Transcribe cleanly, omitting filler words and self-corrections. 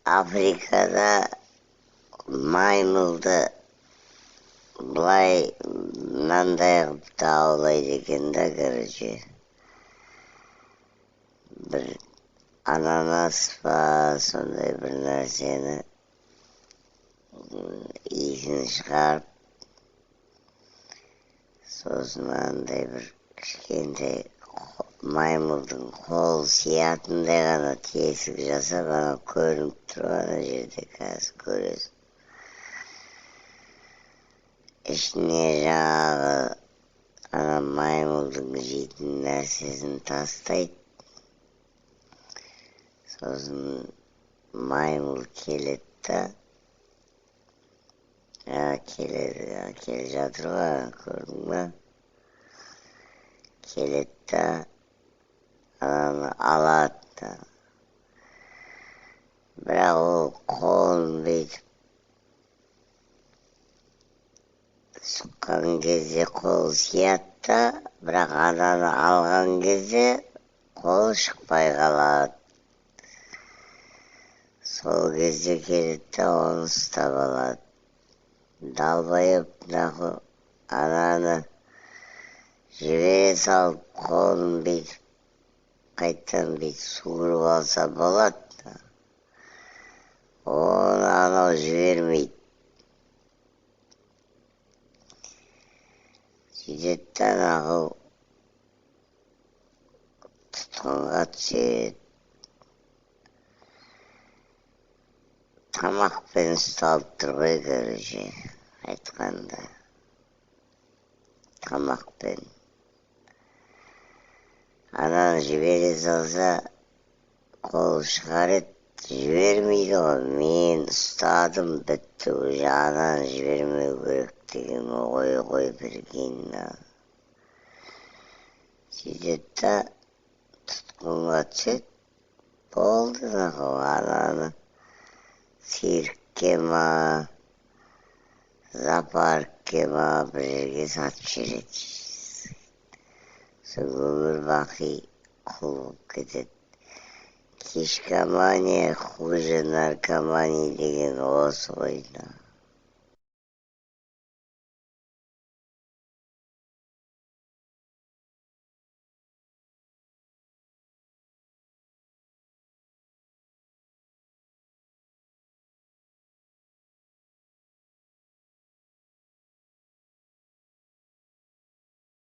Afrikada маймылды былай мынандай қылып аулайды екен да, короче. Бір ананас па, сондай бір нәрсені иісін шығарып, сосын андай бір кішкентай маймылдың қол сиятындай ғана тесік жасап, ана көрініп тұр ана жерде, қазір көресің. Ішіне жаңағы ана маймылдың жейтін нәрсесін тастайды. Сосын маймыл келеді да, келе жатыр ғой, көрдің ба? Келеді да, ананы алады да. Бірақ ол қолын бүйтіп сұққан кезде қол сияды да, бірақ ананы алған кезде қол шықпай қалады. Сол кезде келеді да, оны ұстап алады. Далбайып ананы жібере салып, қолын бүйтіп қайттан бүйтіп суырып алса болады да. Оны анау жібермейді. Сөйтеді да, анау тұтқынға түседі. Тамақпен ұсталып тұр ғой, короче, айтқанда. Тамақпен. Ананы жібере салса, қол шығарады, жібермейді ғой. Мен ұстадым, бітті, уже ананы жібермеу керек деген ой бергеніне. Сөйтеді да, тұтқынға түседі, болды ананы циркке ма, зоопаркке ма, бір жерге сатып жібереді. Сол өмір бақи құл болып кетеді. Кишкомания хуже наркомания деген осы ғой.